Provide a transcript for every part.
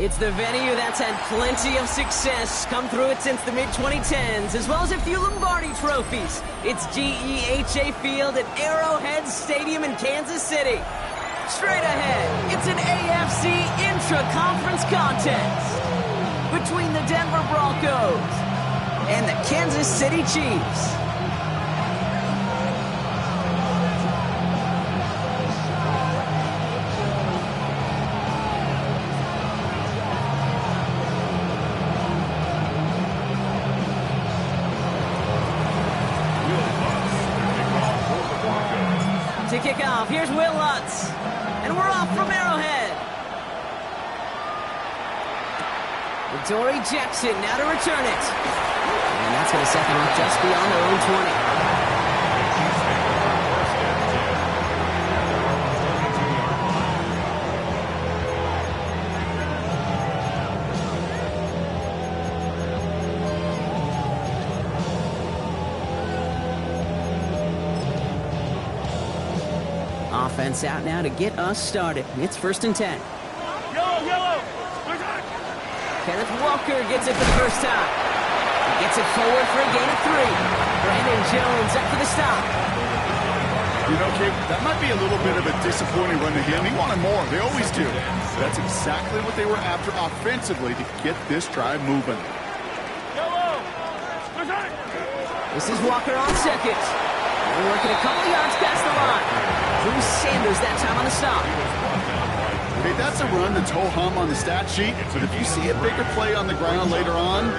It's the venue that's had plenty of success come through it since the mid-2010s, as well as a few Lombardi trophies. It's GEHA Field at Arrowhead Stadium in Kansas City. Straight ahead, it's an AFC intra-conference contest between the Denver Broncos and the Kansas City Chiefs. To kick off, here's Will Lutz, and we're off from Arrowhead. Dory Jackson now to return it. And that's going to set them up just beyond their own 20. Offense out now to get us started. It's 1st and 10. Yellow! Kenneth Walker gets it for the first time. He gets it forward for a gain of 3. Brandon Jones up for the stop. You know, Kate, that might be a little bit of a disappointing run to him. He wanted more. They always do. That's exactly what they were after offensively to get this drive moving. Yellow! This is Walker on second. We're working a couple yards past the line. Bruce Sanders that time on the stop. Hey, that's a run that's ho-hum on the stat sheet, but if you see a bigger play on the ground later on,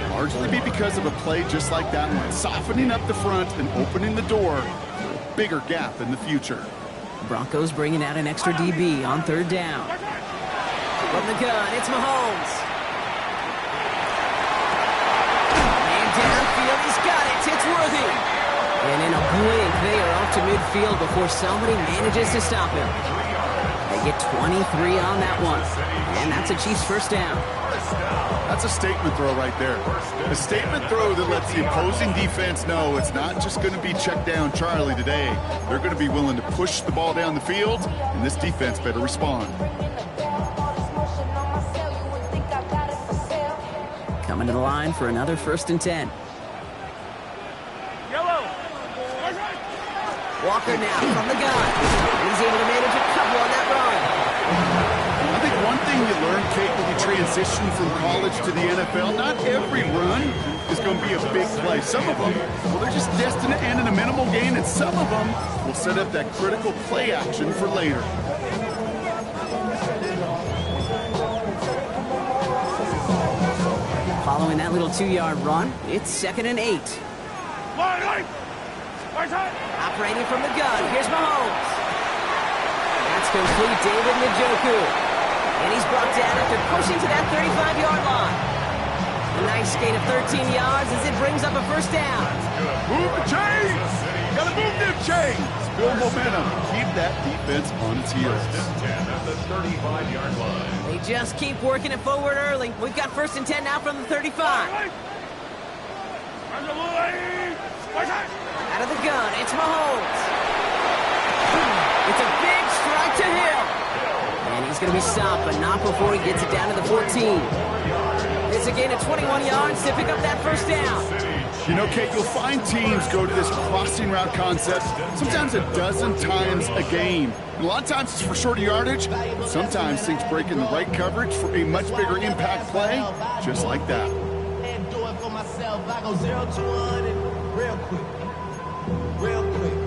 largely be because of a play just like that one, softening up the front and opening the door for a bigger gap in the future. Broncos bringing out an extra DB on 3rd down. From the gun, it's Mahomes. And downfield, he's got it. It's Worthy. And in a blink, they are off to midfield before somebody manages to stop him. They get 23 on that one. And that's a Chiefs first down. That's a statement throw right there. A statement throw that lets the opposing defense know it's not just going to be check down Charlie today. They're going to be willing to push the ball down the field, and this defense better respond. Coming to the line for another 1st and 10. Walker now from the gun. He's able to manage a couple on that run. I think one thing you learn, Kate, when you transition from college to the NFL, not every run is going to be a big play. Some of them, well, they're just destined to end in a minimal gain, and some of them will set up that critical play action for later. Following that little 2-yard run, it's 2nd and 8. Operating from the gun, here's Mahomes. That's complete, David Njoku. And he's brought down after pushing to that 35-yard line. A nice gain of 13 yards as it brings up a first down. Move the chains! Gotta move them chains! Build momentum. Keep that defense on its heels. At the 35-yard line. They just keep working it forward early. We've got 1st and 10 now from the 35. Out of the gun, it's Mahomes. It's a big strike to him. And he's going to be stopped, but not before he gets it down to the 14. It's a gain of 21 yards to pick up that first down. You know, Kate, you'll find teams go to this crossing route concept sometimes a dozen times a game. And a lot of times it's for shorter yardage, but sometimes things break in the right coverage for a much bigger impact play, just like that. I go 0 to 100 real quick.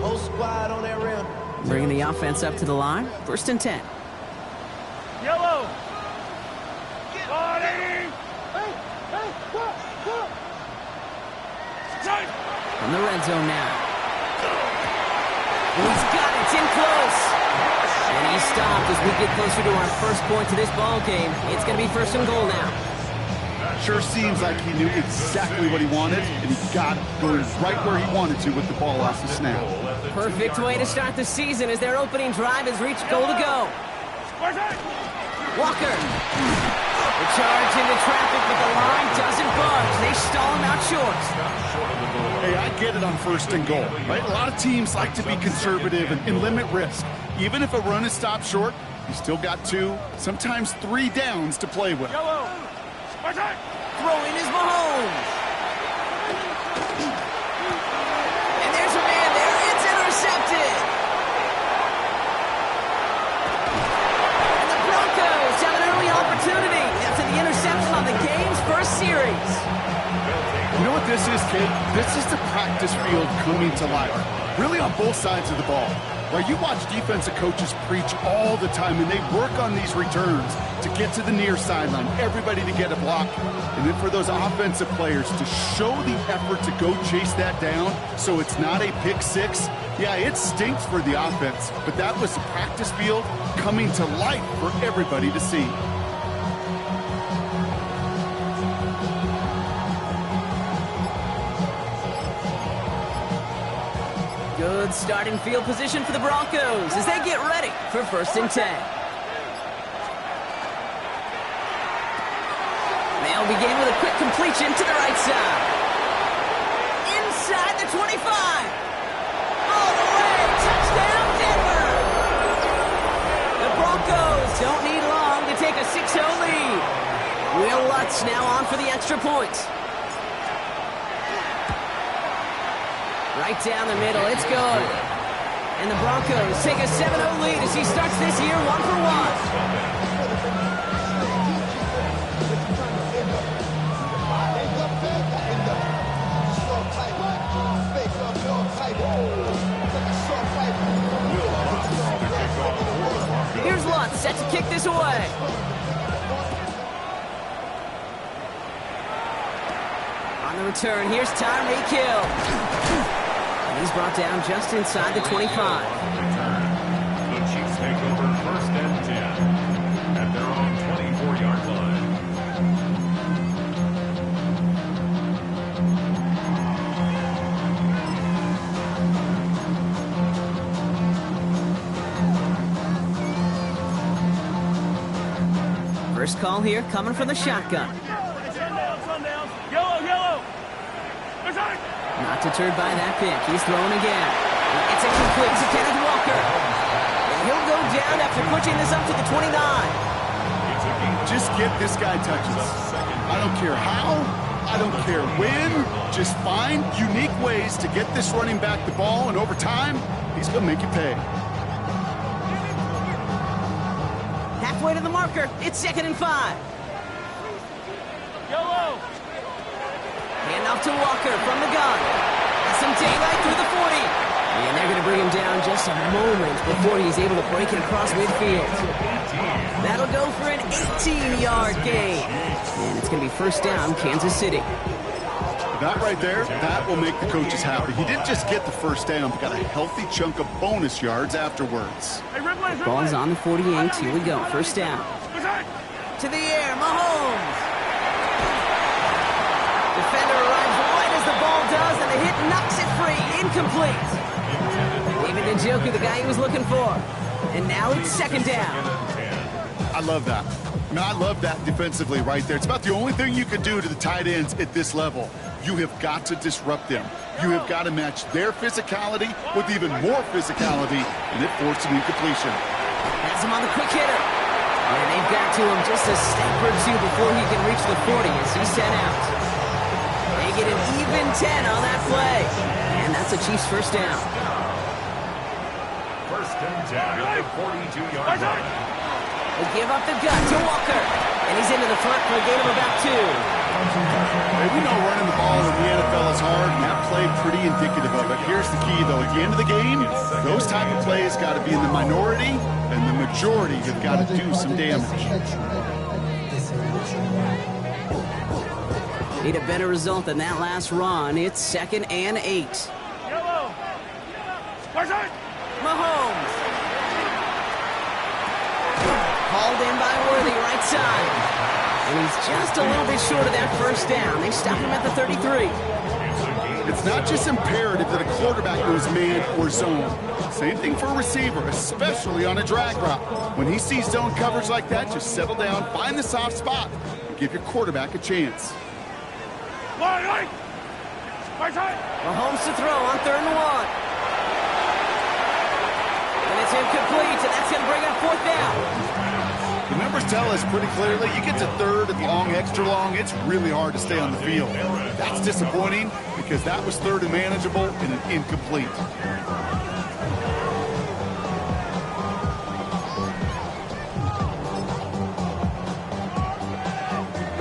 Whole squad on that rail. Bringing the offense up to the line. 1st and 10. Yellow! From the red zone now. He's got it. It's in close. And he's stopped as we get closer to our first point to this ball game. It's going to be 1st and goal now. Sure seems like he knew exactly what he wanted, and he got going right where he wanted to with the ball off the snap. Perfect way to start the season as their opening drive has reached goal to go. Walker. The charge into traffic, but the line doesn't budge. They stall him out short. Hey, I get it on 1st and goal, right? A lot of teams like to be conservative and limit risk. Even if a run is stopped short, You still got 2, sometimes 3 downs to play with. Yellow. Throwing is Mahomes. And there's a man there. It's intercepted. And the Broncos have an early opportunity after the interception on the game's first series. You know what this is, kid? This is the practice field coming to life. Really on both sides of the ball. Right, you watch defensive coaches preach all the time, and they work on these returns to get to the near sideline, everybody to get a block, and then for those offensive players to show the effort to go chase that down so it's not a pick six. Yeah, it stinks for the offense, but that was the practice field coming to life for everybody to see. Good starting field position for the Broncos as they get ready for 1st and 10. They'll begin with a quick completion to the right side. Inside the 25. All the way. Touchdown, Denver. The Broncos don't need long to take a 6-0 lead. Will Lutz now on for the extra point. Right down the middle, it's good. And the Broncos take a 7-0 lead as he starts this year 1 for 1. Here's Lutz set to kick this away. On the return, here's Tyreek Hill. He's brought down just inside the 25. The Chiefs take over 1st and 10 at their own 24-yard line. First call here coming from the shotgun. Sundowns. Yellow, yellow. Not deterred by that pick. He's throwing again. It's incomplete to Kenneth Walker. And he'll go down after pushing this up to the 29. Just get this guy touches. I don't care how, I don't care when. Just find unique ways to get this running back the ball, and over time, he's going to make you pay. Halfway to the marker. It's 2nd and 5. Yellow. Hand off to Walker from the gun. Has some daylight through the 40. And they're going to bring him down just a moment before he's able to break it across midfield. That'll go for an 18-yard gain. And it's going to be 1st down, Kansas City. That right there, that will make the coaches happy. He didn't just get the 1st down, but got a healthy chunk of bonus yards afterwards. Ball's on the 48. Here we go. 1st down. To the air, Mahomes. Defender arrives right as the ball does, and the hit knocks it free. Incomplete. David Njoku, the guy he was looking for. And now it's 2nd down. I love that. I love that defensively right there. It's about the only thing you can do to the tight ends at this level. You have got to disrupt them. You have got to match their physicality with even more physicality, and it forced an incompletion. Has him on the quick hitter. And they've got to him just a step or two before he can reach the 40 as he's sent out. They get an even 10 on that play. And that's a Chiefs 1st down. 1st and 10 at the 42-yard line. They give up the gun to Walker. And he's into the front for a gain of about 2. Hey, we know running the ball in the NFL is hard, and that play pretty indicative of it. Here's the key, though. At the end of the game, those type of plays got to be in the minority, and the majority have got to do some damage. Need a better result than that last run. It's 2nd and 8. Yellow. Mahomes. Called in by Worthy, right side. And he's just a little bit short of that 1st down. They stop him at the 33. It's not just imperative that a quarterback goes man or zone. Same thing for a receiver, especially on a drag route. When he sees zone coverage like that, just settle down, find the soft spot, and give your quarterback a chance. Mahomes to throw on 3rd and 1. The And it's incomplete, and that's going to bring up fourth down. The numbers tell us pretty clearly, you get to third and long, extra long, it's really hard to stay on the field. That's disappointing because that was third and manageable and an incomplete.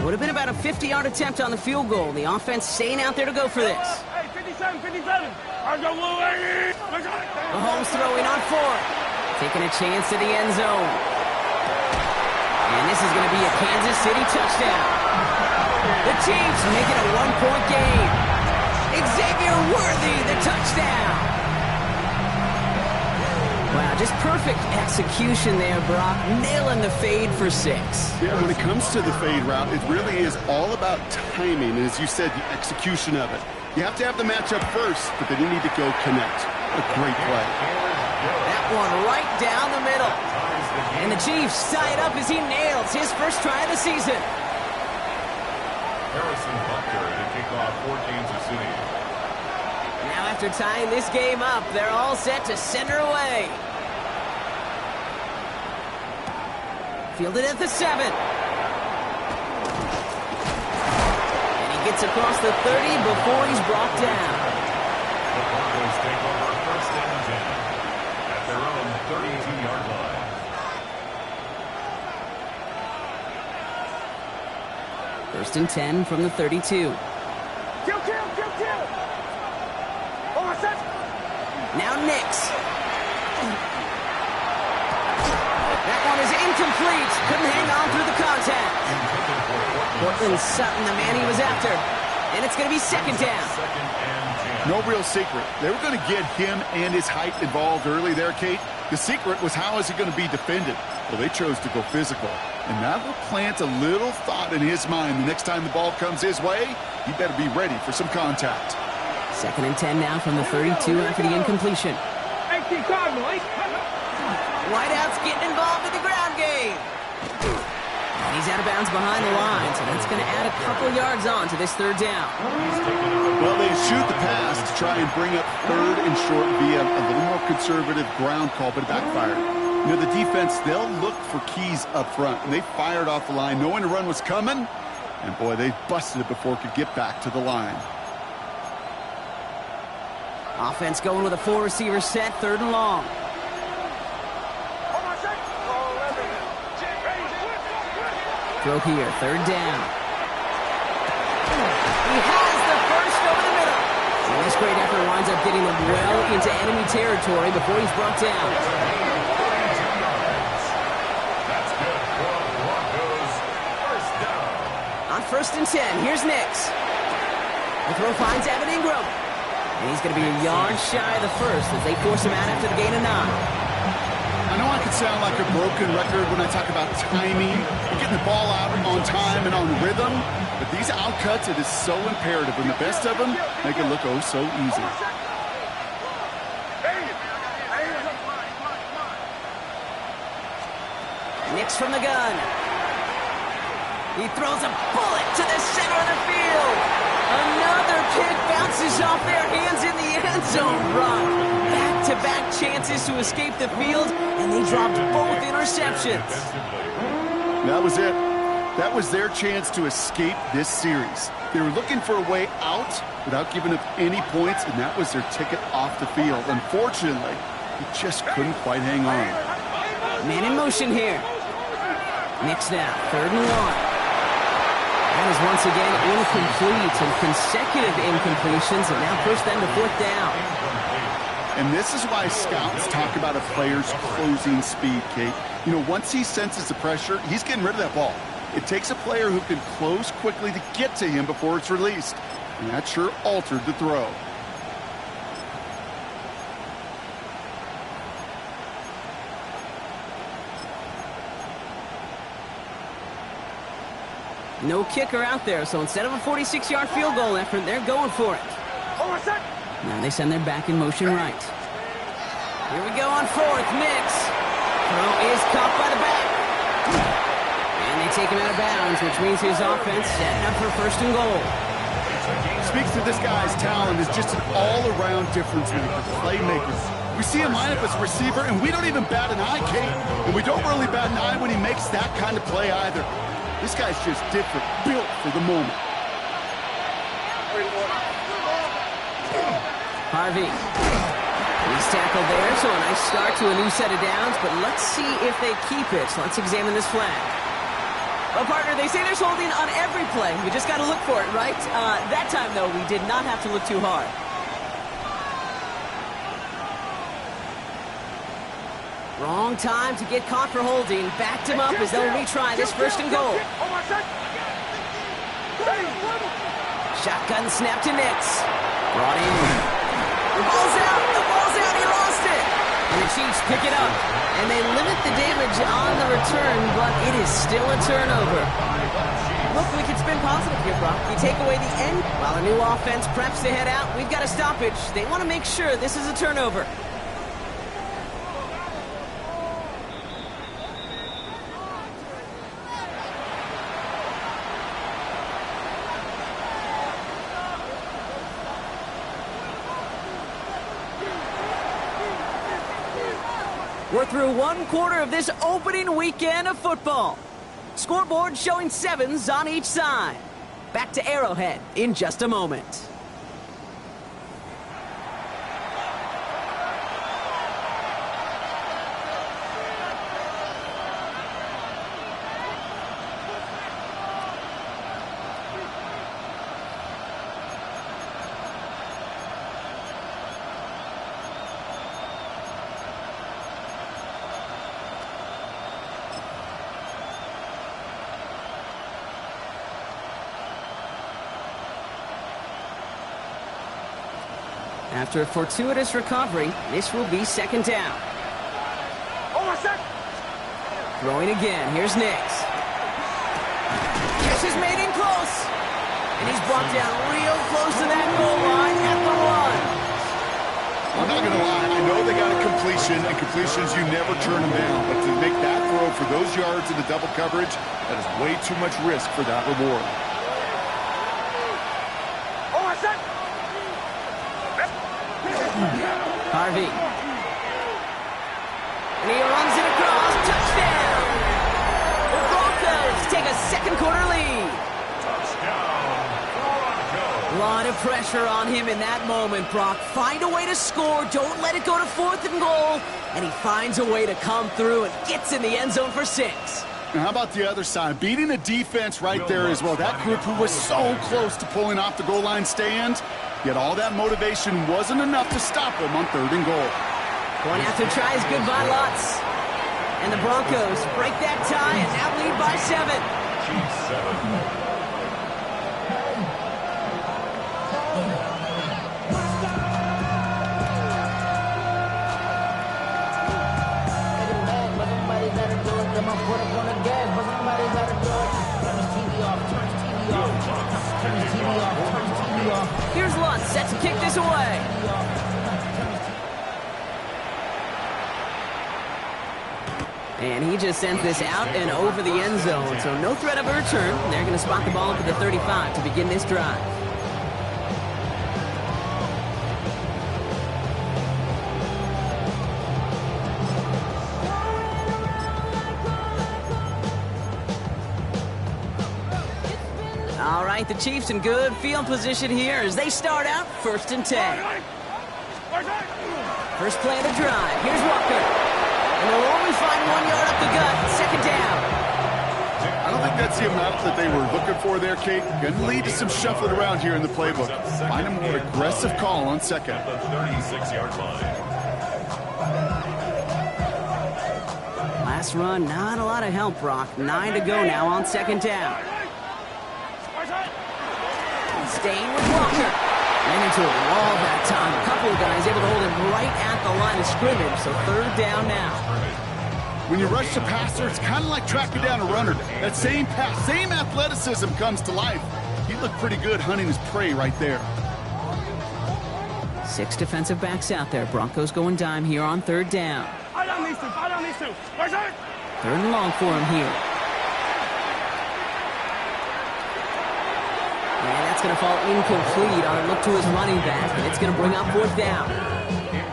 Would have been about a 50-yard attempt on the field goal. The offense staying out there to go for this. Hey, 57, 57. I go blue, lady. Mahomes throwing on fourth. Taking a chance to the end zone. And this is going to be a Kansas City touchdown. The Chiefs make it a one-point game. Xavier Worthy, the touchdown. Wow, just perfect execution there, Brock. Nailing the fade for 6. Yeah, when it comes to the fade route, it really is all about timing. And as you said, the execution of it. You have to have the matchup first, but then you need to go connect. A great play. That one right down the middle. And the Chiefs tie it up as he nails his first try of the season. Harrison Butker to kick off for Kansas City. Now after tying this game up, they're all set to send her away. Fielded at the 7. And he gets across the 30 before he's brought down. The Broncos take over first and 10 at their own 32-yard line. First and 10 from the 32. Kill. Oh, set. Now Nix. That one is incomplete. Couldn't hang on through the contact. Portland Sutton, the man he was after. And it's going to be second down. No real secret. They were going to get him and his height involved early there, Kate. The secret was how is he going to be defended? Well, they chose to go physical. And that will plant a little thought in his mind. The next time the ball comes his way, he better be ready for some contact. Second and 10 now from the 32 after the incompletion. Whiteout's getting involved in the ground game. And he's out of bounds behind the line, so that's going to add a couple yards on to this third down. Well, they shoot the pass to try and bring up third and short via a little more conservative ground call, but it backfired. You know, the defense, they'll look for keys up front, and they fired off the line knowing the run was coming, and boy, they busted it before it could get back to the line. Offense going with a 4-receiver set, third and long. Throw here, third down. He has the first over the middle. And this great effort winds up getting him well into enemy territory before he's brought down. That's good for the Broncos. First down. On first and 10, here's Nix. The throw finds Evan Ingram. And he's going to be a yard shy of the first as they force him out after the gain of 9. I know I could sound like a broken record when I talk about timing and getting the ball out on time and on rhythm, but these outcuts, it is so imperative, and the best of them make it look oh so easy. Nix from the gun. He throws a bullet to the center of the field. Another kick bounces off their hands in the end zone run. Back-to-back chances to escape the field, and they dropped both interceptions. That was it. That was their chance to escape this series. They were looking for a way out without giving up any points, and that was their ticket off the field. Unfortunately, they just couldn't quite hang on. Man in motion here. Nix now, third and 1. That is once again incomplete and consecutive incompletions, and now push them to fourth down. And this is why scouts talk about a player's closing speed, Kate. You know, once he senses the pressure, he's getting rid of that ball. It takes a player who can close quickly to get to him before it's released. And that sure altered the throw. No kicker out there, so instead of a 46-yard field goal effort, they're going for it. Now they send their back in motion right. Here we go on fourth. Nix. Throw is caught by the back. And they take him out of bounds, which means his offense setting up for first and goal. Speaks to this guy's talent as just an all-around difference maker, playmaker. We see him line up as a receiver, and we don't even bat an eye, Kate. And we don't really bat an eye when he makes that kind of play either. This guy's just different, built for the moment. Harvey. He's tackled there, so a nice start to a new set of downs, but let's see if they keep it. Let's examine this flag. Well, partner, they say there's holding on every play. We just got to look for it, right? That time, though, we did not have to look too hard. Wrong time to get caught for holding. Backed him up as they'll retry this first and goal. Shotgun snap to Nix. Brought in. The ball's out. The ball's out. He lost it. And the Chiefs pick it up. And they limit the damage on the return, but it is still a turnover. Look, we can spin positive here, Brock. You take away the end. While a new offense preps to head out, we've got a stoppage. They want to make sure this is a turnover. We're through one quarter of this opening weekend of football. Scoreboard showing 7s on each side. Back to Arrowhead in just a moment. After a fortuitous recovery, this will be second down. Throwing again. Here's Nix. Catch is made in close. And he's brought down real close to that goal line at the 1. I'm not going to lie. I know they got a completion, and completions, you never turn them down. But to make that throw for those yards in the double coverage, that is way too much risk for that reward. Harvey. And he runs it across. Touchdown! The Broncos take a second quarter lead. Touchdown, Broncos. A lot of pressure on him in that moment, Brock. Find a way to score. Don't let it go to 4th and goal. And he finds a way to come through and gets in the end zone for 6. And how about the other side? Beating the defense right there as well. That group who was so close to pulling off the goal line stand. Yet all that motivation wasn't enough to stop him on 3rd and goal. Going after tries good by lots. And the Broncos break that tie and now lead by 7. Chiefs 7. Here's Lutz, set to kick this away. And he just sends this out and over the end zone, so no threat of a return. They're going to spot the ball up at the 35 to begin this drive. All right, the Chiefs in good field position here as they start out 1st and 10. First play of the drive. Here's Walker. And they'll only find 1 yard up the gut. Second down. I don't think that's the amount that they were looking for there, Kate. Going to lead to some shuffling around here in the playbook. Find a more aggressive call on second. At the 36-yard line. Last run, not a lot of help, Brock. 9 to go now on second down. Staying with Walker. Ran into a wall that time. A couple of guys able to hold him right at the line of scrimmage, so 3rd down now. When you rush the passer, it's kind of like tracking down a runner. That same pass, same athleticism comes to life. He looked pretty good hunting his prey right there. 6 defensive backs out there. Broncos going dime here on 3rd down. 3rd and long for him here. And that's going to fall incomplete on a look to his running back, and it's going to bring up 4th down.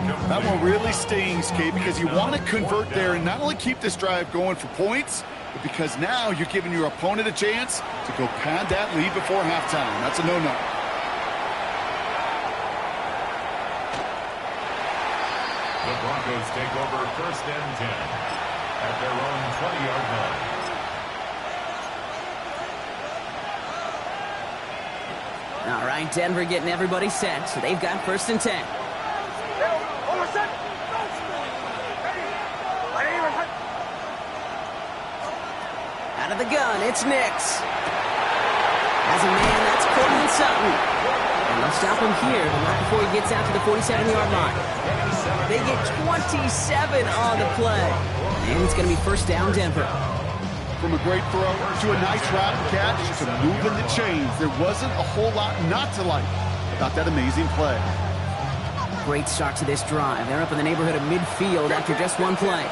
That one really stings, Kate, because you want to convert there and not only keep this drive going for points, but because now you're giving your opponent a chance to go pad that lead before halftime. That's a no-no. The Broncos take over 1st and 10 at their own 20-yard line. All right, Denver getting everybody set, so they've got 1st and 10. Out of the gun, it's Nix. As a man, that's Cortland Sutton. And they'll stop him here, but not before he gets out to the 47-yard line. They get 27 on the play. And it's going to be 1st down, Denver. From a great throw to a nice route and catch to moving the chains. There wasn't a whole lot not to like about that amazing play. Great start to this drive. They're up in the neighborhood of midfield after just one play.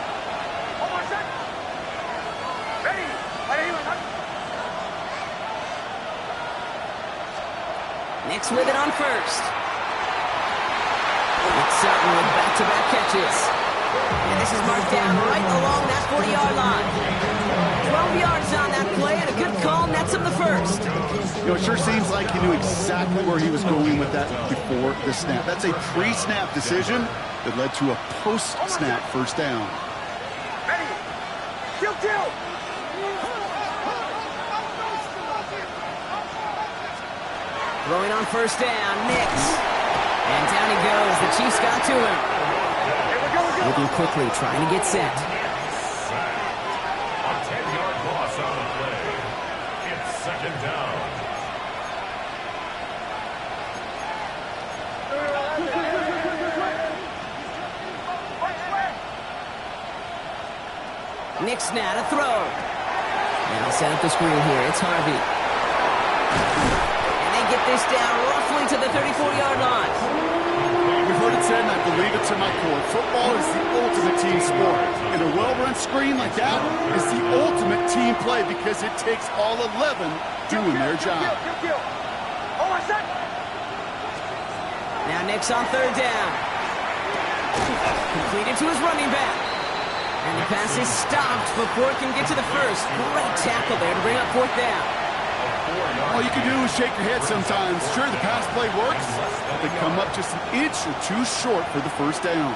Nix with it on 1st. It's Sutton with back-to-back catches. And this is marked down right along that 40-yard line. 12 yards on that play, and a good call nets him the 1st. You know, it sure seems like he knew exactly where he was going with that before the snap. That's a pre-snap decision that led to a post-snap 1st down. Ready. Kill. Throwing on 1st down, Nix. And down he goes. The Chiefs got to him. Moving quickly, trying to get set. A 10-yard loss on the play. It's 2nd down. Nix now to throw. And I'll set up the screen here. It's Harvey. Get this down roughly to the 34-yard line. We've heard it said, and I believe it to my core. Football is the ultimate team sport. And a well-run screen like that is the ultimate team play because it takes all 11 doing their job. Now Nix on 3rd down. Completed to his running back. And the pass is stopped before it can get to the 1st. Great tackle there to bring up 4th down. All you can do is shake your head sometimes. Sure, the pass play works, but they come up just an inch or two short for the 1st down.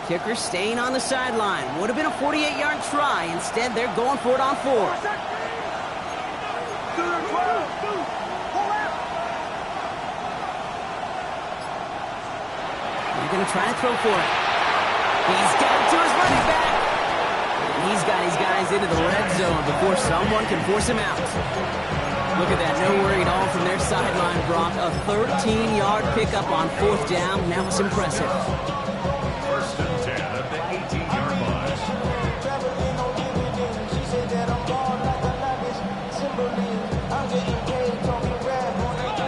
Kicker staying on the sideline. Would have been a 48-yard try. Instead, they're going for it on 4. They're going to try to throw for it. He's got it to his running back. And he's got his guys into the red zone before someone can force him out. Look at that. No worry at all from their sideline, Brock. A 13-yard pickup on 4th down. That was impressive. 1st and 10 at the 18-yard line.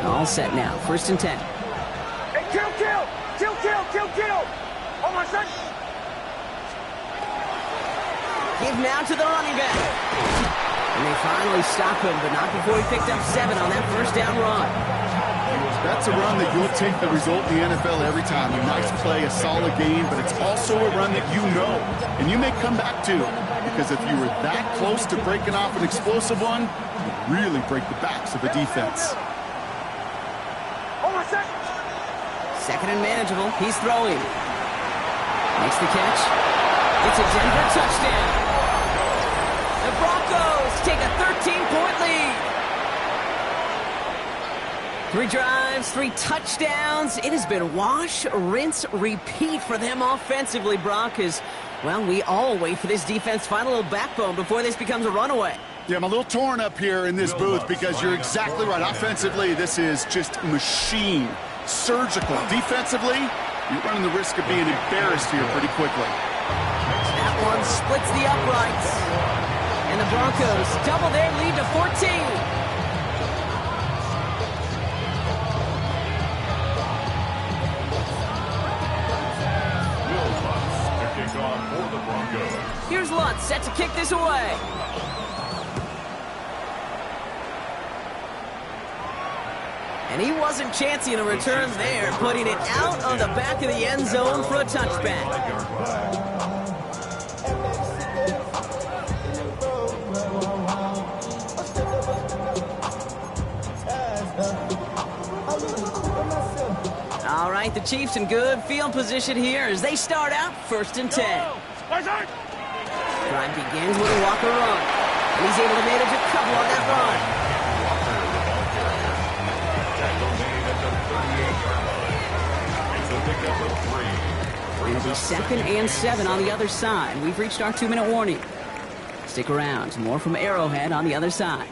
All set now. 1st and 10. Hey, kill. Oh, my son. Give now to the running back. And they finally stop him, but not before he picked up 7 on that 1st down run. That's a run that you'll take the result in the NFL every time. A nice play, a solid game, but it's also a run that you know, and you may come back to. Because if you were that close to breaking off an explosive one, you really break the backs of a defense. 2nd and manageable. He's throwing. Makes the catch. It's a Denver touchdown. The Broncos take a 13-point lead. 3 drives, 3 touchdowns. It has been wash, rinse, repeat for them offensively, Brock, as, well, we all wait for this defense to find a little backbone before this becomes a runaway. Yeah, I'm a little torn up here in this booth because you're exactly right. Offensively, this is just machine. Surgical. Defensively, you're running the risk of being embarrassed here pretty quickly. That one splits the uprights. And the Broncos double their lead to 14. punt, set to kick this away. And he wasn't chancing a return there, putting it out on the back of the end zone for a touchback. All right, the Chiefs in good field position here as they start out 1st and 10. Drive begins with a Walker run. And he's able to manage a couple on that run. It'll be 2nd and 7 on the other side. We've reached our 2-minute warning. Stick around. More from Arrowhead on the other side.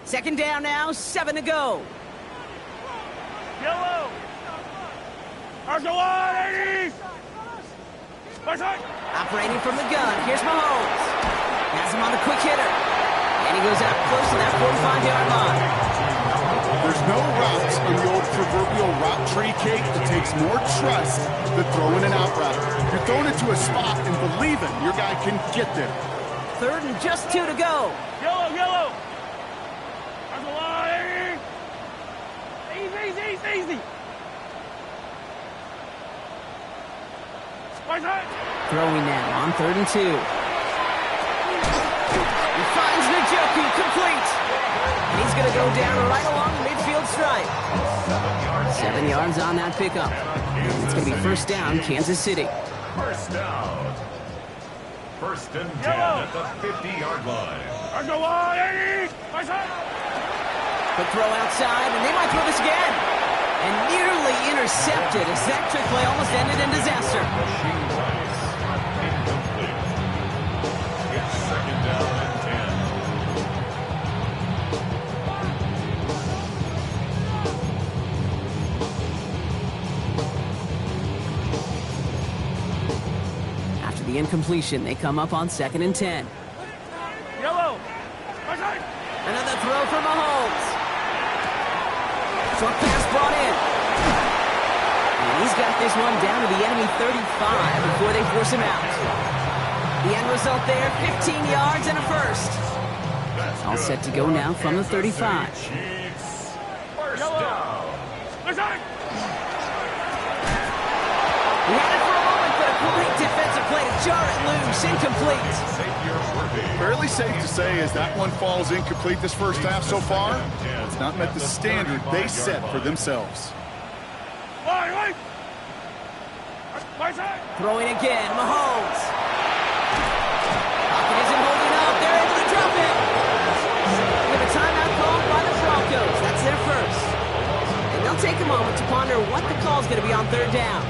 Second down now, 7 to go. Yellow. Operating from the gun, here's Mahomes. Has him on the quick hitter. And he goes out close to that 45-yard line. There's no routes on the old proverbial route tree, Kate. It takes more trust than throwing an out route. You're throwing it to a spot and believing your guy can get there. 3rd and just 2 to go. Yellow. Easy. Throwing now on 3rd and 2. He finds Njoku complete. And he's going to go down right along the midfield stripe. 7 yards on that pickup. It's going to be 1st down, Kansas City. 1st down. 1st and 10 at the 50-yard line. Quick throw outside, and they might throw this again. And nearly intercepted as that trick play almost ended in disaster. Incomplete. It's 2nd down and 10. After the incompletion, they come up on 2nd and 10. Yellow. Another throw for Mahomes. Short pass brought in. And he's got this one down to the enemy 35 before they force him out. The end result there, 15 yards and a 1st. All set to go now from the 35. Chiefs. 1st down. He had it for a moment, but a great defensive play to jar it loose. Incomplete. Fairly safe to say as that one falls incomplete this first half so far, it's not met the standard they set for themselves. Throwing again, Mahomes. Pocket isn't holding up. They're able to drop it. We have a timeout called by the Broncos. That's their 1st. And they'll take a moment to ponder what the call's going to be on 3rd down.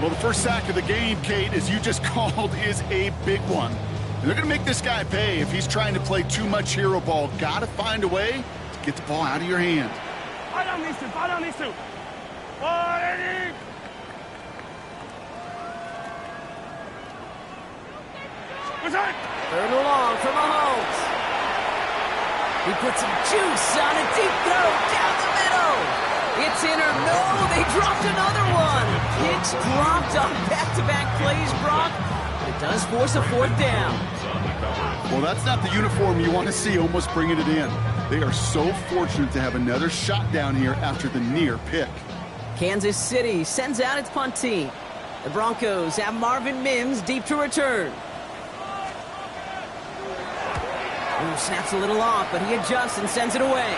Well, the first sack of the game, Kate, as you just called, is a big one. And they're going to make this guy pay if he's trying to play too much hero ball. Got to find a way to get the ball out of your hand. I don't need to. 3rd and long for Mahomes. He puts some juice on a deep throw down the middle. It's in or no, they dropped another one. Picks dropped on back-to-back plays, Brock. It does force a 4th down. Well, that's not the uniform you want to see almost bringing it in. They are so fortunate to have another shot down here after the near pick. Kansas City sends out its punt team. The Broncos have Marvin Mims deep to return. Ooh, snaps a little off, but he adjusts and sends it away.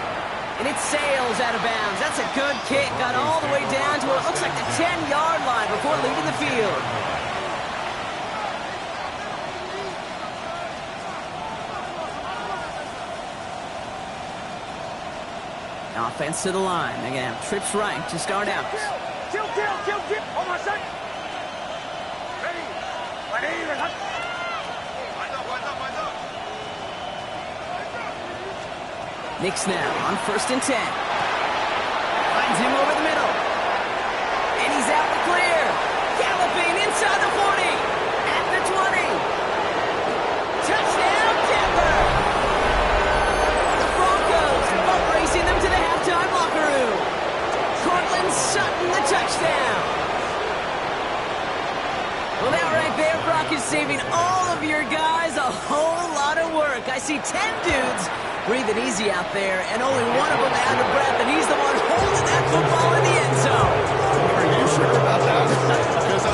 And it sails out of bounds. That's a good kick. Got all the way down to what looks like the 10-yard line before leaving the field. Offense to the line. They're going to have trips right to start out. Kill. On my side. Ready. Knicks now on 1st and 10. Finds him over the middle. And he's out the clear. Galloping inside the 40. whole lot of work. I see 10 dudes breathing easy out there, and only one of them out of breath, and he's the one holding that football in the end zone. Are you sure about that? Because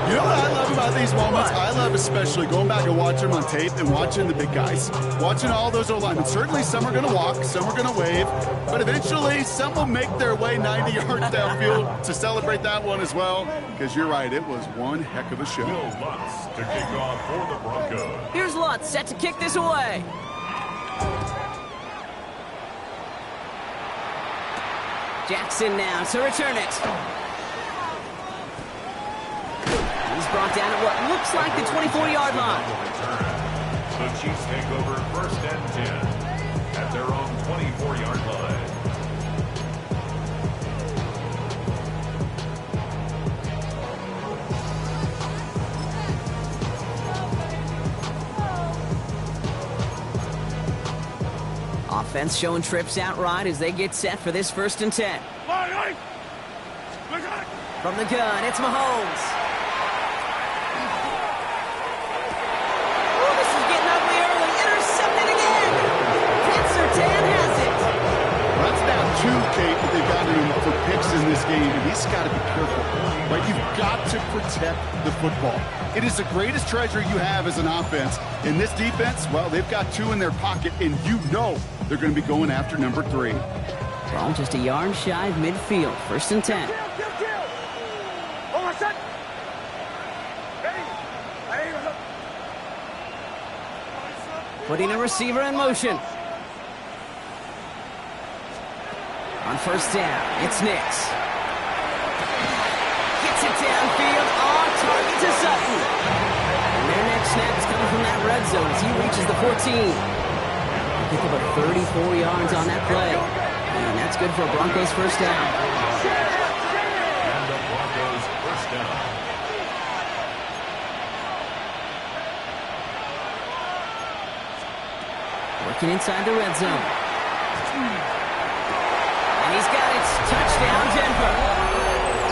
you know what I love about these moments? I love especially going back and watching them on tape and watching the big guys. Watching all those O-linemen. Certainly some are going to walk, some are going to wave, but eventually some will make their way 90 yards downfield to celebrate that one as well. Because you're right, it was one heck of a show. Will Lutz to kick off for the Broncos. Here's Lutz set to kick this away. Jackson now to return it. He's brought down at what looks like the 24-yard line. The Chiefs take over 1st and 10 at their own 24-yard line. Offense showing trips out right as they get set for this 1st and 10. From the gun, it's Mahomes. Oh, this is getting ugly early. Intercepted again. Sertan has it. That's now 2, Kate, that they've gotten him for picks in this game, and he's got to be careful. Right? You've got to protect the football. It is the greatest treasure you have as an offense. In this defense, well, they've got 2 in their pocket, and you know they're going to be going after number 3. Ball just a yard shy of midfield. 1st and 10. Putting a receiver in motion. On 1st down, it's Nix. Gets it downfield, on target to Sutton. And their next snap is coming from that red zone as he reaches the 14. Pick up a 34 yards on that play. And that's good for a Broncos 1st down. And the Broncos 1st down. Working inside the red zone. And he's got it. Touchdown, Denver.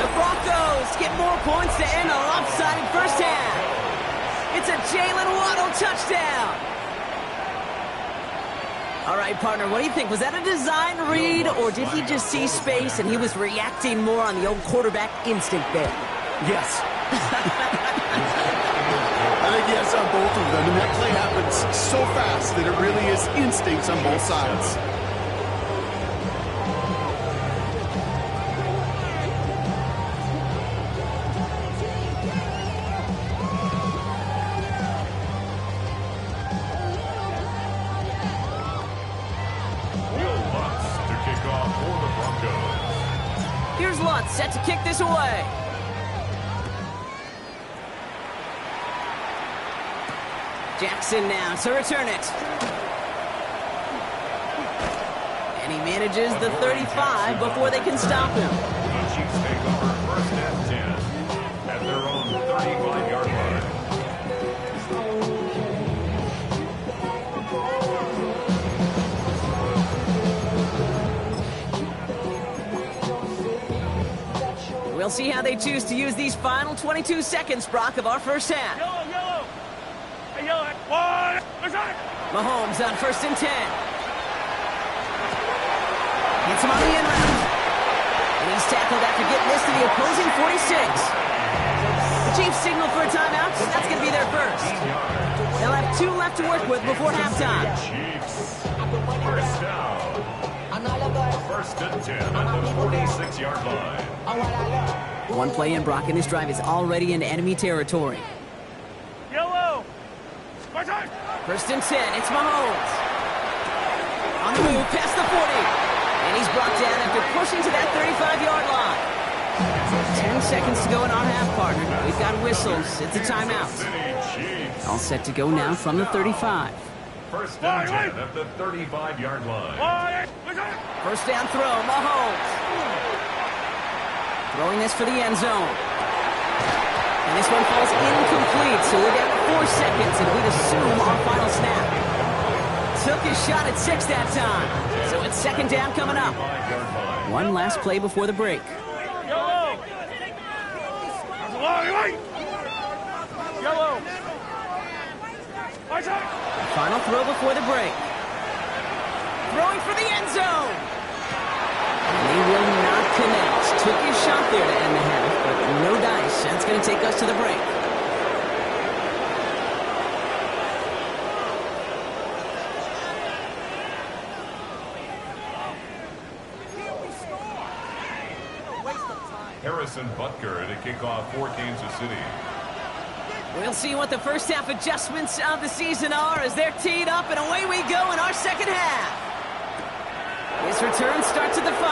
The Broncos get more points to end a lopsided 1st half. It's a Jalen Waddle touchdown. All right, partner, what do you think? Was that a design read, or did he just see space and he was reacting more on the old quarterback instinct there? Yes. I think yes on both of them, and that play happens so fast that it really is instincts on both sides. Will Lutz to kick off for the Broncos. Here's Lutz set to kick this away. Jackson now to return it. And he manages the 35 before they can stop him. The Chiefs take over 1st and 10 at their own 35-yard line. We'll see how they choose to use these final 22 seconds, Brock, of our 1st half. Yellow. Hey, yellow. One. Mahomes on 1st and 10. Hits him on the end round. And he's tackled after getting this to the opposing 46. The Chiefs signal for a timeout. That's going to be their first. They'll have 2 left to work with before halftime. Chiefs 1st down. 1st and 10 at the 46-yard line. One play in, Brock, and this drive is already into enemy territory. Yellow. 1st and 10, it's Mahomes. On the move, past the 40. And he's brought down after pushing to that 35-yard line. 10 seconds to go in our half, partner. We've got whistles. It's a timeout. All set to go now from the 35. 1st and 10 at the 35-yard line. 1st down throw, Mahomes. Throwing this for the end zone. And this one falls incomplete, so we're down to 4 seconds, and we'd assume our final snap. Took his shot at 6 that time. So it's 2nd down coming up. One last play before the break. Yellow. Yellow. throw before the break. Throwing for the end zone. And they will not connect. Took his shot there to end the half, but no dice. That's going to take us to the break. Harrison Butker to kick off for Kansas City. We'll see what the first half adjustments of the season are as they're teed up, and away we go in our second half. His return starts at the 5.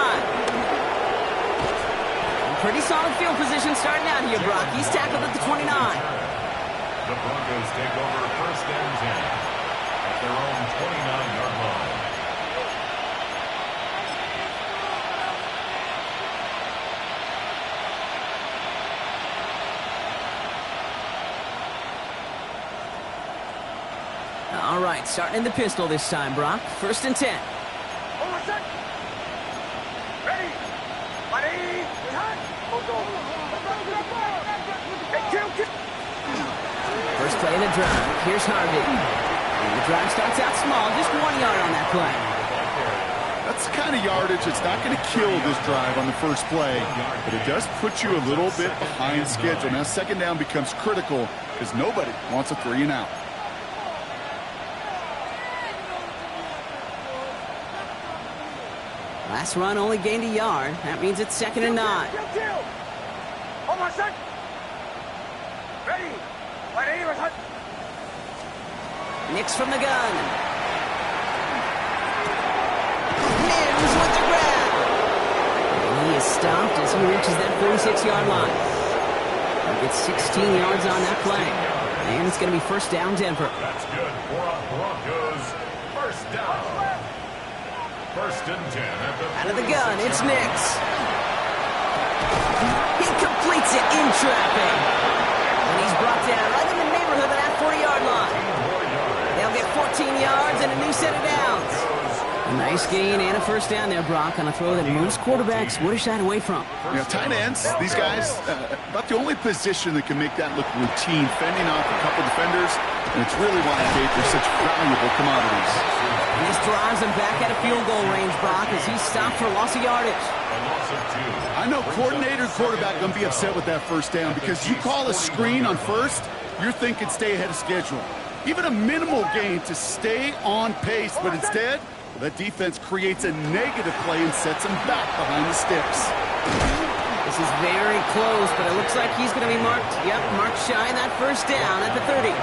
Pretty solid field position starting out here, Brock. He's tackled at the 29. The Broncos take over first and 10 at their own 29-yard line. All right, starting in the pistol this time, Brock. First and 10. Ready. First play of the drive. Here's Harvey. And the drive starts out small, just 1 yard on that play. That's the kind of yardage that's not going to kill this drive on the first play, but it does put you a little bit behind schedule. Now second down becomes critical because nobody wants a 3 and out. Last run only gained a yard. That means it's second and 9. On my set. Ready. Nix from the gun. Mims with the grab. And he is stopped as he reaches that 46-yard line. He gets 16 yards on that play. And it's going to be first down, Denver. That's good for Broncos. First down. First and 10 at the Out of the gun, it's Nix. He completes it in traffic. And he's brought down right in the neighborhood of that 40-yard line. They'll get 14 yards and a new set of downs. A nice gain and a first down there, Brock, on a throw that most quarterbacks would have shied away from. You know, tight ends, these guys, about the only position that can make that look routine, fending off a couple defenders, and it's really why they're such valuable commodities. And this drives him back at a field goal range, Brock, as he's stopped for loss of yardage. I know coordinator and quarterback going to be upset with that first down because you call a screen on first, you're thinking stay ahead of schedule. Even a minimal gain to stay on pace, but instead, that defense creates a negative play and sets him back behind the sticks. This is very close, but it looks like he's going to be marked shy of that first down at the 30.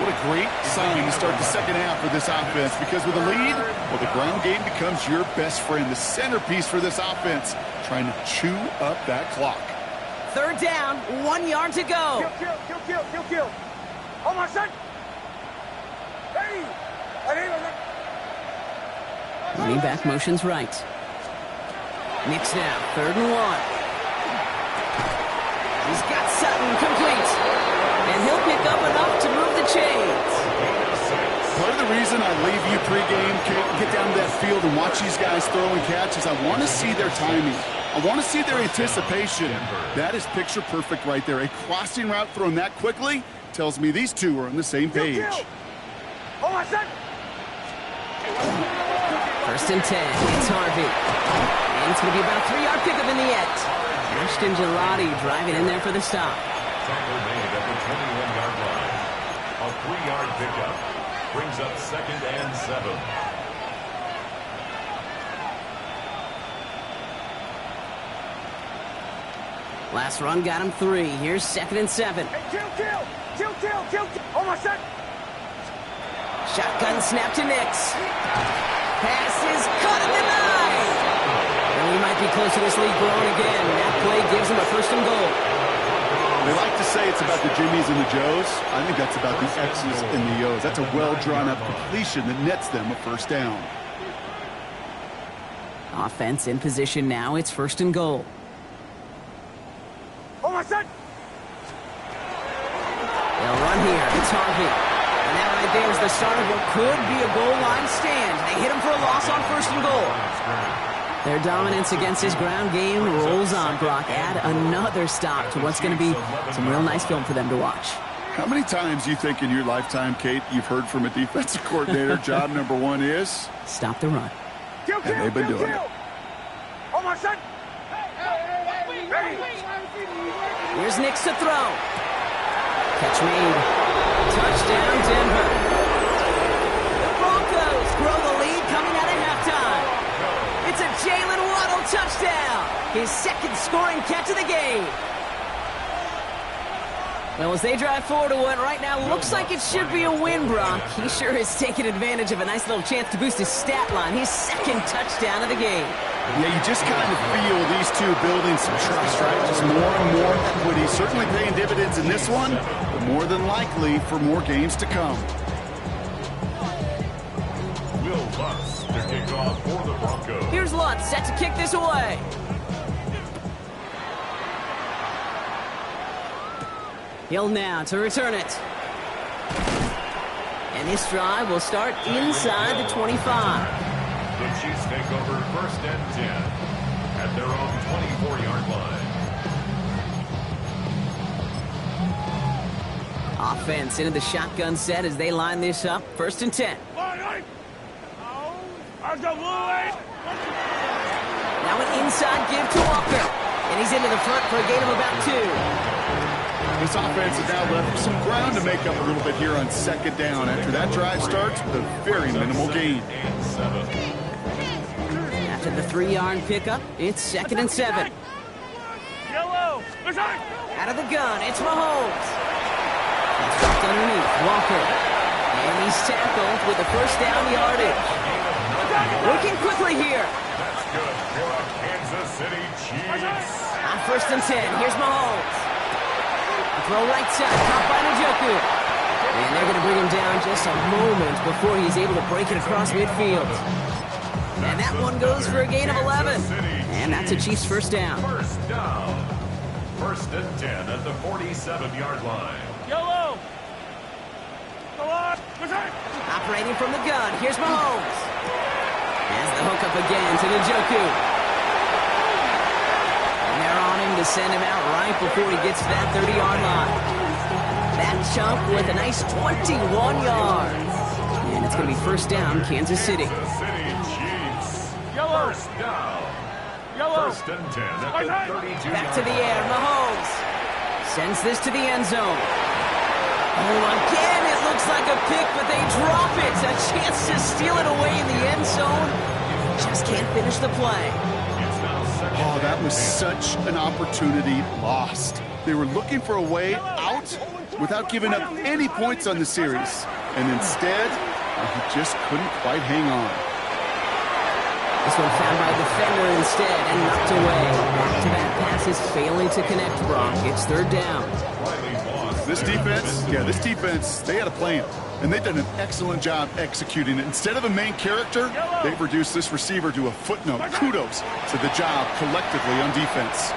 What a great sign to start the second half for this offense, because with a lead, well, the ground game becomes your best friend, the centerpiece for this offense, trying to chew up that clock. Third down, 1 yard to go. Kill. On my set. Ready. Running back motions right. Nix now, third and 1. He's got Sutton complete. And he'll pick up enough to move the chains. Part of the reason I leave you pregame, get down to that field and watch these guys throw and catch is I want to see their timing. I want to see their anticipation. That is picture perfect right there. A crossing route thrown that quickly tells me these two are on the same page. On my set. First and 10, it's Harvey. And it's going to be about a 3-yard pickup in the end. Ashton Gelati driving in there for the stop. Tackle made at the 21-yard line. A 3-yard pickup brings up second and 7. Last run got him 3. Here's second and 7. Hey, kill. On my set. Shotgun snap to Nix. Pass is caught and denied. And he might be close to this lead growing again. That play gives him a first and goal. They like to say it's about the Jimmies and the Joes. I think that's about the X's and the O's. That's a well-drawn-up completion that nets them a first down. Offense in position now. It's first and goal. On my set. They'll run here. It's Harvey. And that right there is the start of what could be a goal line stand. They hit him for a loss on first and goal. Their dominance against his ground game rolls on, Brock. Add another stop to what's going to be some real nice film for them to watch. How many times do you think in your lifetime, Kate, you've heard from a defensive coordinator, job number one is? Stop the run. And they've been doing it. Oh, my son. Here's Nix to throw. Catch made. Touchdown, Denver. The Broncos grow the lead coming out of halftime. It's a Jalen Waddle touchdown. His second scoring catch of the game. Well, as they drive forward to what right now looks like it should be a win, Brock. He sure has taken advantage of a nice little chance to boost his stat line. His second touchdown of the game. Yeah, you just kind of feel these two building some trust, right? Just more and more equity. Certainly paying dividends in this one, but more than likely for more games to come. Will Lutz to kick off for the Broncos. Here's Lutz set to kick this away. Hill now to return it. And this drive will start inside the 25. The Chiefs take over 1st and 10 at their own 24-yard line. Offense into the shotgun set as they line this up. 1st and 10. Now an inside give to Walker. And he's into the front for a gain of about 2. This offense has now left some ground to make up a little bit here on 2nd down after that drive starts with a very minimal gain. After the 3-yard pickup, it's 2nd and 7. Yellow. Out of the gun, it's Mahomes. It's dropped underneath, Walker. And he's tackled with the 1st down yardage. Working quickly here. That's good for a Kansas City Chiefs. On 1st and 10, here's Mahomes. Throw right side, caught by Njoku. And they're going to bring him down just a moment before he's able to break it across midfield. And that one goes for a gain of 11. And that's a Chiefs 1st down. 1st down. 1st and 10 at the 47-yard line. Yellow. Go on. Operating from the gun, here's Mahomes. Has the hook up again to Njoku. And they're on him to send him out right before he gets to that 30-yard line. That chunk with a nice 21 yards. And it's going to be 1st down, Kansas City. Kansas City Chiefs. Yellow. 1st down. Yellow. 1st and 10 at the 32-yard Back to the air, Mahomes. Sends this to the end zone. Oh, again, it looks like a pick, but they drop it. A chance to steal it away in the end zone. Just can't finish the play. Oh, that was such an opportunity lost. They were looking for a way out without giving up any points on the series. And instead, he just couldn't quite hang on. This one found by a defender instead and knocked away. Back-to-back passes failing to connect, Brock. It's 3rd down. This defense, they had a plan. And they've done an excellent job executing it. Instead of a main character, they've reduced this receiver to a footnote. Kudos to the job collectively on defense.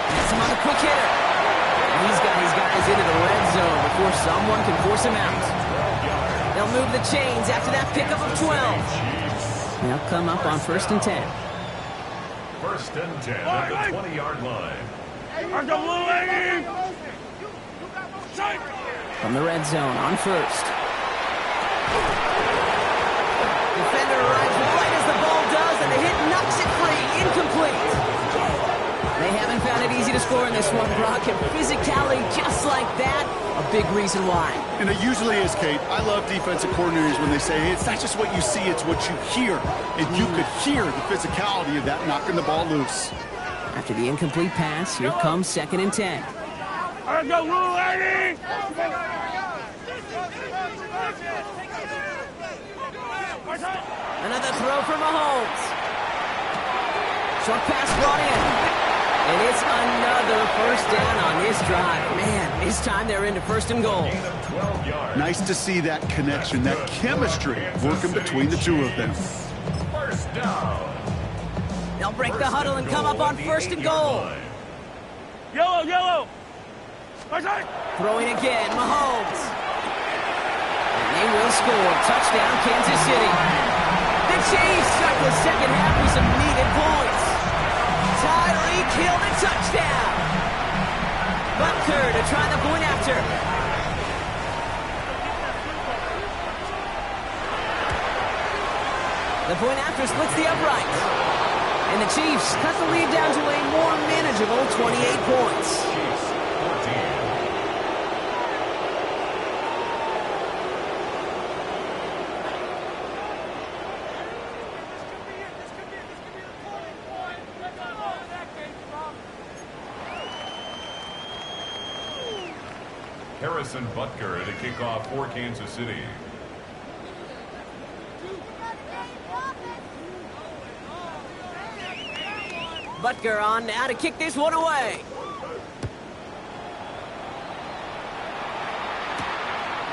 That's him on the quick hitter. And he's got his guys into the red zone before someone can force him out. They'll move the chains after that pickup of 12. They'll come up on 1st and 10. 1st and 10 at the 20-yard line. From the red zone on 1st. Defender arrives right as the ball does, and the hit knocks it free. Incomplete. They haven't found it easy to score in this one, Brock, and physicality just like that, a big reason why. And it usually is, Kate. I love defensive coordinators when they say, hey, it's not just what you see, it's what you hear. And you could hear the physicality of that knocking the ball loose. After the incomplete pass, here comes 2nd and 10. Let's go, Blue Lady! Another throw for Mahomes. Short pass brought in. And it's another 1st down on this drive. Man, this time they're into 1st and goal. Nice to see that connection, that chemistry working between the two of them. 1st down. They'll break the huddle and come up on 1st and goal. Yellow, yellow! Throwing again, Mahomes. And they will score. Touchdown, Kansas City. The Chiefs start the 2nd half with some needed points. Tyreek Hill, the touchdown. Butker to try the point after. The point after splits the uprights. And the Chiefs cut the lead down to a more manageable 28 points. Chiefs 14. Harrison Butker to kick off for Kansas City. Butker on now to kick this one away.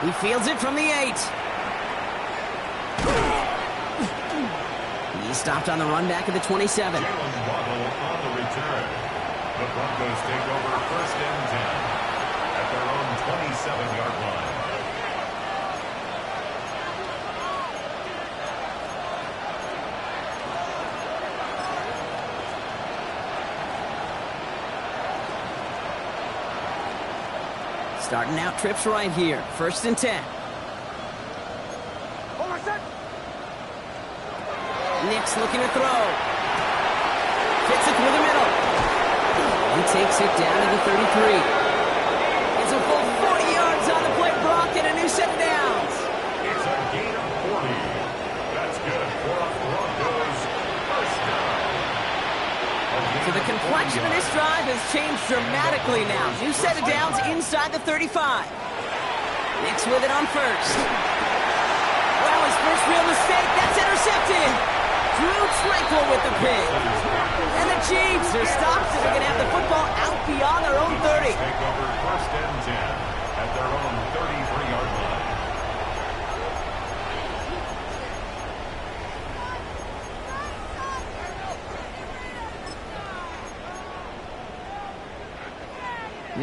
He fields it from the 8. He stopped on the run back at the 27. Jalen Waddle on the return. The Broncos take over first and 10 at their own 27-yard line. Starting out trips right here. First and 10. Nick's looking to throw. Fits it through the middle. He takes it down to the 33. It's a full 40 yards on the play, Brock, and a new set of downs. It's a gain of 40. That's good for a Broncos first down. So the complexion of this drive has changed dramatically now. New set of downs inside the 35. Nick's with it on first. Well, his first real mistake. That's intercepted. Drew Tranquil with the pick. And the Chiefs are stopped, so they're going to have the football out beyond their own 30. Take over first and 10 at their own 33-yard line.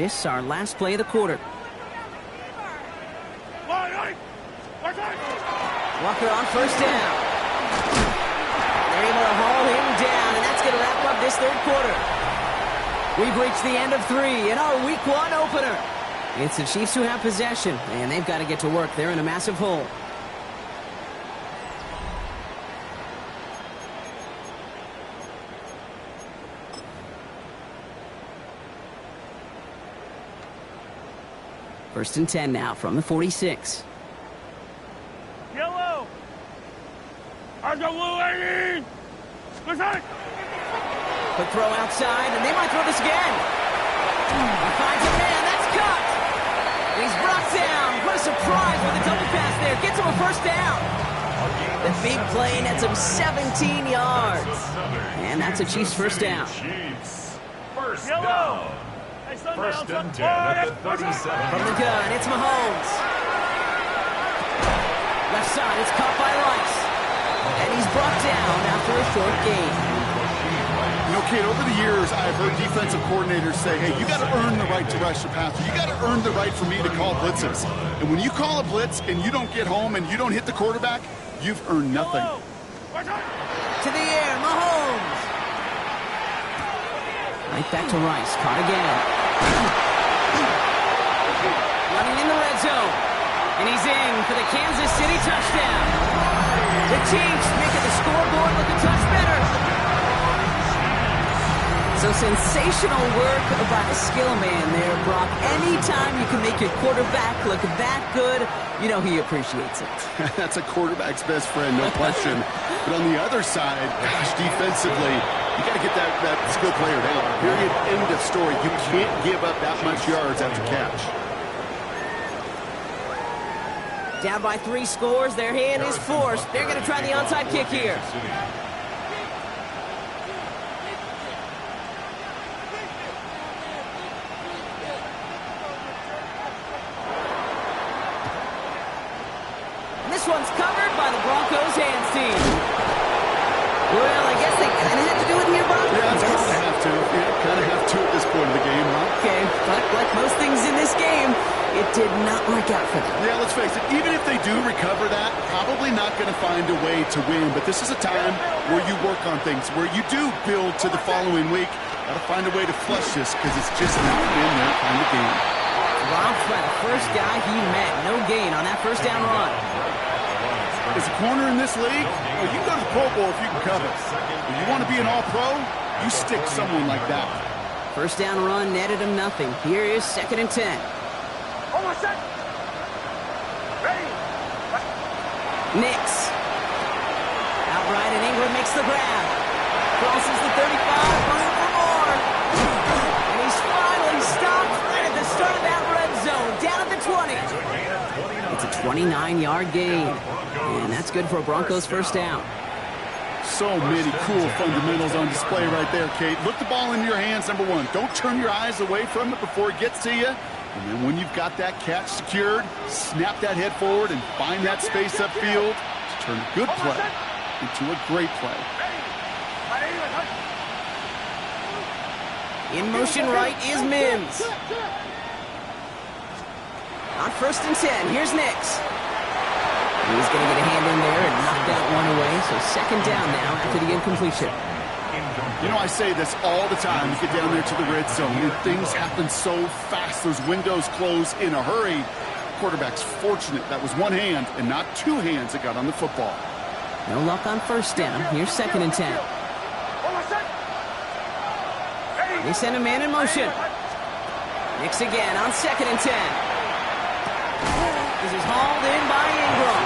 This is our last play of the quarter. Walker on first down. They're able to haul him down, and that's going to wrap up this third quarter. We've reached the end of 3 in our Week 1 opener. It's the Chiefs who have possession, and they've got to get to work. They're in a massive hole. First and 10 now from the 46. Yellow. AFGM. Quick throw outside, and they might throw this again. He finds a man. That's cut. He's brought down. What a surprise with a double pass there. Gets him a first down. The big play nets him 17 yards. And that's a Chiefs first down. Chiefs first down. First and 10 at the 37. From the gun, it's Mahomes. Left side, it's caught by Rice. And he's brought down after a short gain. You know, Kate, over the years, I've heard defensive coordinators say, hey, you got to earn the right to rush the passer. You got to earn the right for me to call blitzes. And when you call a blitz and you don't get home and you don't hit the quarterback, you've earned nothing. To the air, Mahomes. Right back to Rice, caught again. Running in the red zone. And he's in for the Kansas City touchdown. The Chiefs making the scoreboard look a touch better. So sensational work by a skill man there, Brock. Anytime you can make your quarterback look that good, you know he appreciates it. That's a quarterback's best friend, no question. But on the other side, gosh, defensively, you got to get that skill player down. Period. End of story. You can't give up that much yards after catch. Down by 3 scores. Their hand is forced. They're going to try the onside kick here. This one's covered by the Broncos hands team. Well, I guess they kind of have to do it here, Bob. Yeah, it's kind of have to. You kind of have to at this point of the game, huh? Okay, but like most things in this game, It did not work out for them. Yeah, let's face it, even if they do recover that, probably not going to find a way to win. But this is a time where you work on things, where you do build to the following week. Got to find a way to flush this because it's just not been their kind of game. Robbed by the first guy he met. No gain on that first down run. As a corner in this league, well, you can go to the Pro Bowl if you can cover. If you want to be an All-Pro, you stick someone like that. First down run netted him nothing. Here is 2nd and 10. Almost set. Ready. Nix. Outright, and Ingram makes the grab. Crosses the 35, running for more. And he's finally stopped right at the start of that red zone, down at the 20. It's a 29-yard gain, and that's good for a Broncos first down. So many cool fundamentals on display right there, Kate. Look the ball in your hands, number one. Don't turn your eyes away from it before it gets to you. And then when you've got that catch secured, snap that head forward and find that space upfield to turn a good play into a great play. In motion right is Mims. On 1st and 10, here's Nix. He's going to get a hand in there and knock that one away. So 2nd down now after the incompletion. You know, I say this all the time. You get down there to the red zone, and things happen so fast. Those windows close in a hurry. Quarterback's fortunate that was one hand and not two hands that got on the football. No luck on 1st down. Here's 2nd and 10. They send a man in motion. Nix again on 2nd and 10. This is hauled in by Ingram.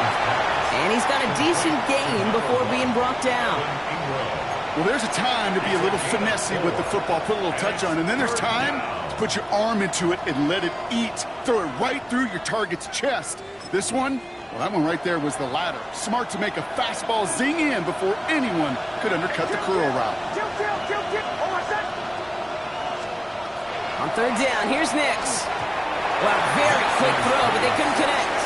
And he's got a decent gain before being brought down. Well, there's a time to be a little finessey with the football, put a little touch on, and then there's time to put your arm into it and let it eat. Throw it right through your target's chest. This one, well, that one right there was the latter. Smart to make a fastball zing in before anyone could undercut the curl route. On 3rd down, here's Nix. Well, very quick throw, but they couldn't connect.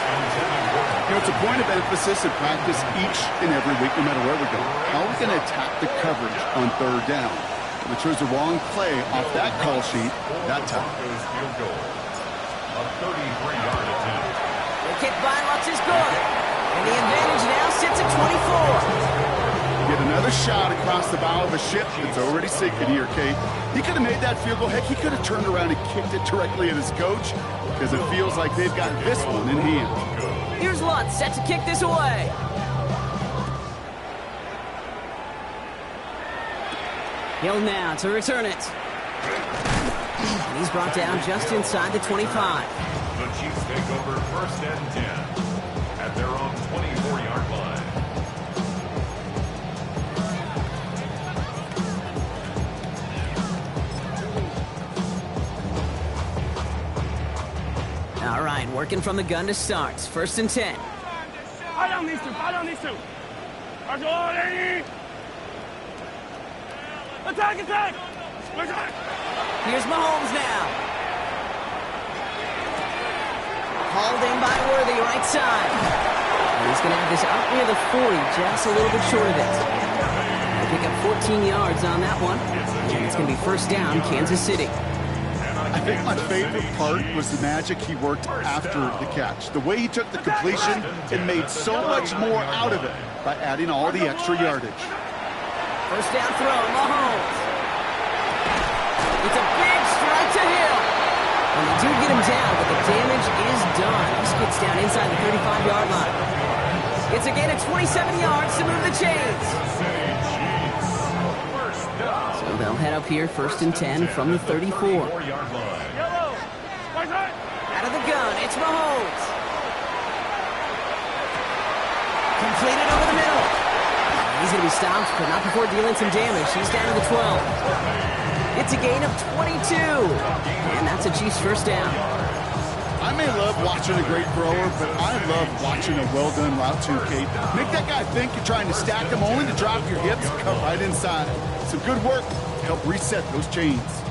You know, it's a point of emphasis in practice each and every week, no matter where we go. How are we going to attack the coverage on 3rd down? Well, they chose the wrong play off that call sheet that time. A 33-yard attempt. The kick by Lutz is good. And the advantage now sits at 24. Get another shot across the bow of a ship that's already sinking here, Kate. He could have made that field goal. Heck, he could have turned around and kicked it directly at his coach because it feels like they've got this one in hand. Here's Lutz set to kick this away. Hill now to return it. And he's brought down just inside the 25. The Chiefs take over 1st and 10 at their own 24-yard line. All right, working from the gun to start. 1st and 10. I don't need to. Attack! Here's Mahomes now. Hauled in by Worthy, right side. And he's going to have this out near the 40, just a little bit short of it. They pick up 14 yards on that one. And it's going to be 1st down, Kansas City. I think my favorite part was the magic he worked after the catch. The way he took the completion and made so much more out of it by adding all the extra yardage. 1st down throw, Mahomes. It's a big strike to Hill. And they do get him down, but the damage is done. He skids down inside the 35-yard line. It's a gain of 27 yards to move the chains. So they'll head up here, 1st and 10 from the 34. Out of the gun, it's Mahomes. Completed over the middle. He's going to be stopped, but not before dealing some damage. He's down to the 12. It's a gain of 22. And that's a Chiefs 1st down. I may love watching a great thrower, but I love watching a well-done route too, Kate. Make that guy think you're trying to stack him only to drop your hips and come right inside. Some good work to help reset those chains.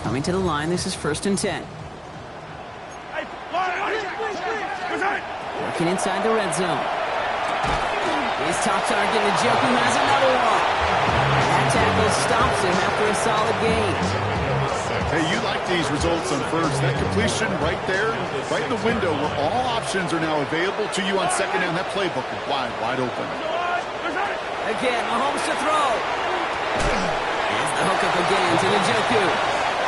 Coming to the line, this is 1st and 10. Working inside the red zone. His top target, Njoku has another one. That tackle stops him after a solid gain. Hey, you like these results on first. That completion right there, right in the window where all options are now available to you on second down. That playbook is wide open. Again, Mahomes to throw. There's the hookup again to Njoku.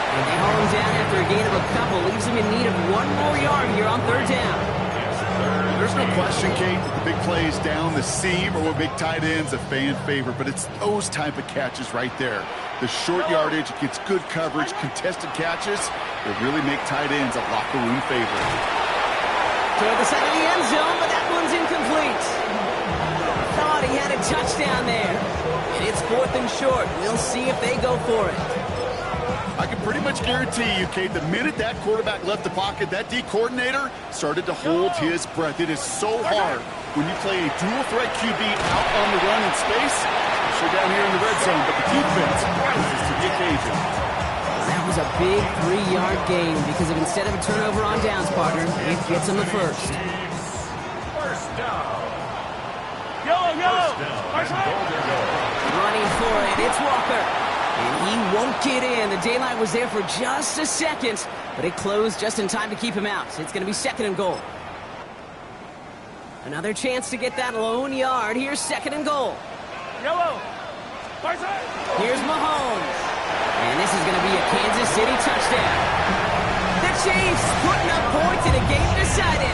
And they haul him down after a gain of a couple. Leaves him in need of one more yard here on third down. There's no question, Kate, that the big plays down the seam or with big tight ends a fan favorite, but it's those type of catches right there. The short yardage, it gets good coverage, contested catches that really make tight ends a locker room favorite. Toward the side of the end zone, but that one's incomplete. Thought he had a touchdown there. And it's 4th and short. We'll see if they go for it. I can pretty much guarantee you, Kate, the minute that quarterback left the pocket, that D coordinator started to hold his breath. It is so hard when you play a dual threat QB out on the run in space. Sure down here in the red zone, but the defense rises to the occasion. That was a big 3-yard gain because of instead of a turnover on downs, partner, it gets him the first. First down. Running for it, it's Walker. And he won't get in. The daylight was there for just a second, but it closed just in time to keep him out. It's going to be 2nd and goal. Another chance to get that lone yard. Here's 2nd and goal. Here's Mahomes. And this is going to be a Kansas City touchdown. The Chiefs putting up points in a game decided.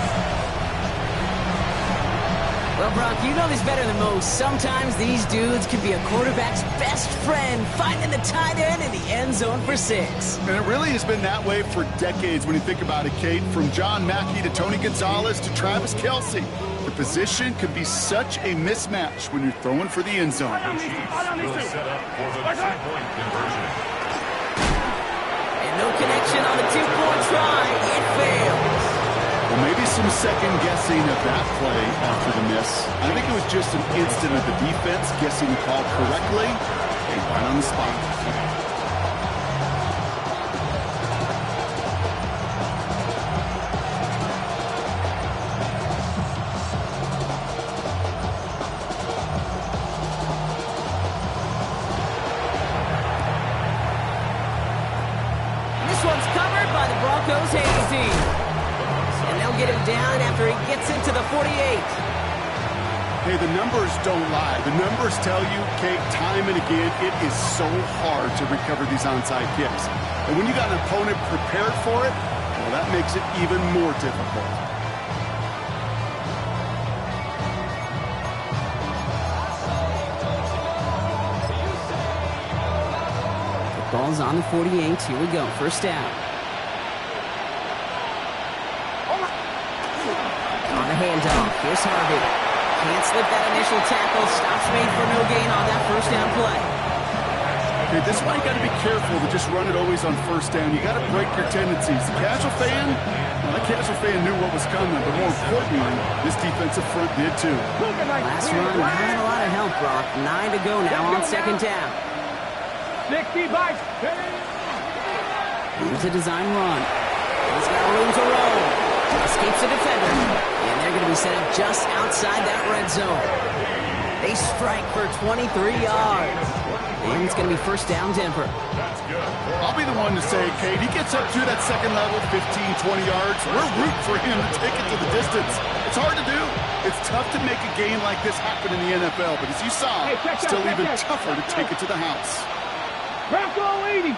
Well, Brock, you know this better than most. Sometimes these dudes can be a quarterback's best friend, finding the tight end in the end zone for 6. And it really has been that way for decades when you think about it, Kate. From John Mackey to Tony Gonzalez to Travis Kelce. The position can be such a mismatch when you're throwing for the end zone. The Chiefs will set up for the 2-point conversion. And no connection on the 2-point try. It fails. Well, maybe some second guessing of that play after the miss. I think it was just an instant of the defense guessing the call correctly and right on the spot. This one's covered by the Broncos Hazy team. And they'll get him down after he gets into the 48. Hey, the numbers don't lie. The numbers tell you, Kate, time and again, it is so hard to recover these onside kicks. And when you got an opponent prepared for it, well, that makes it even more difficult. The ball's on the 48. Here we go. First down. On the handoff. Here's Harvey. Can't slip that initial tackle. Stops made for no gain on that first down play. Okay, this is why you got to be careful to just run it always on first down. You got to break your tendencies. The casual fan, well, that casual fan knew what was coming, but more importantly, this defensive front did too. Last run, not a lot of help, Brock. 9 to go now on second down. Here's a design run. He's got room to roll. Escapes the defender. And they're going to be set up just outside that red zone. They strike for 23 yards. And it's going to be first down Denver. That's good. I'll be the one to say, Kate, he gets up to that second level, 15, 20 yards. We're rooting for him to take it to the distance. It's hard to do. It's tough to make a game like this happen in the NFL. But as you saw, still even tougher to take it to the house. Bronco 80.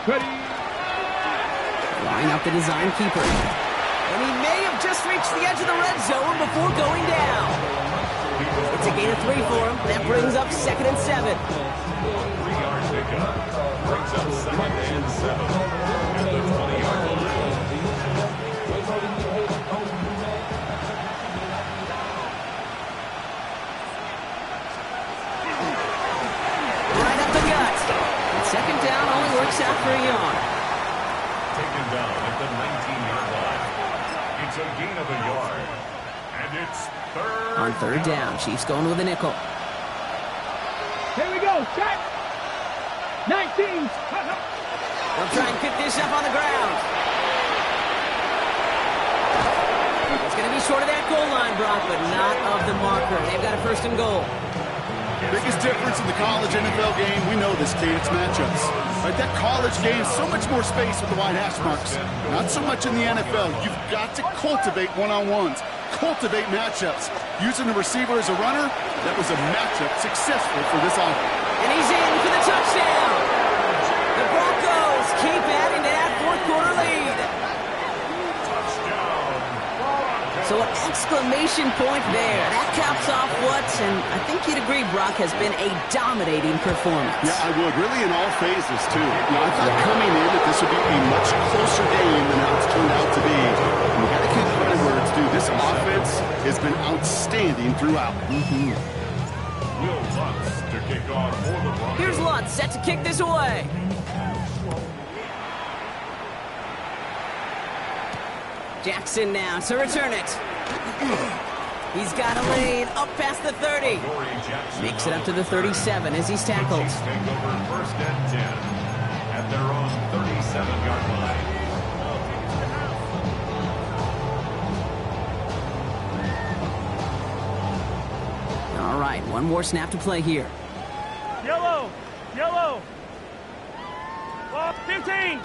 Ready. Line up the design keeper. And he may have just reached the edge of the red zone before going down. It's a gain of 3 for him. That brings up 2nd and 7. 3-yard pickup. Brings up 2nd and 7. At the 20-yard line. Right up the gut. And second down only works out for a yard. Taken down at the 19-yard line. It's a gain of a yard. And it's third. On third down, Chiefs going with a nickel. Here we go. Set. 19. They'll try and pick this up on the ground. It's going to be short of that goal line, Brock, but not of the marker. They've got a first and goal. It's Biggest difference in the college NFL game, we know this, Kate, it's matchups. Right, that college game, so much more space with the wide hash marks. Not so much in the NFL. You've got to cultivate one-on-ones, cultivate matchups. Using the receiver as a runner, that was a matchup successful for this offense. And he's in for the touchdown. The Broncos keep adding to that fourth-quarter lead. So an exclamation point there. That caps off what, and I think you'd agree, Brock, has been a dominating performance. Yeah, I would. Really in all phases, too. Now, I thought coming in that this would be a much closer game than how it's turned out to be. And you got to keep my words, dude. This offense has been outstanding throughout. Will Lutz to kick off for the Broncos. Here's Lutz set to kick this away. Jackson now to return it. He's got a lane up past the 30. Makes it up to the 37 as he's tackled. Chiefs take over first and 10 at their own 37-yard line. All right, one more snap to play here. Yellow. Yellow. 15.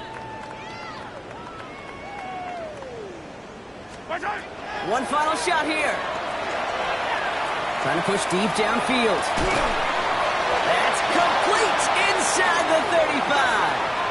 One final shot here. Trying to push deep downfield. That's complete inside the 35.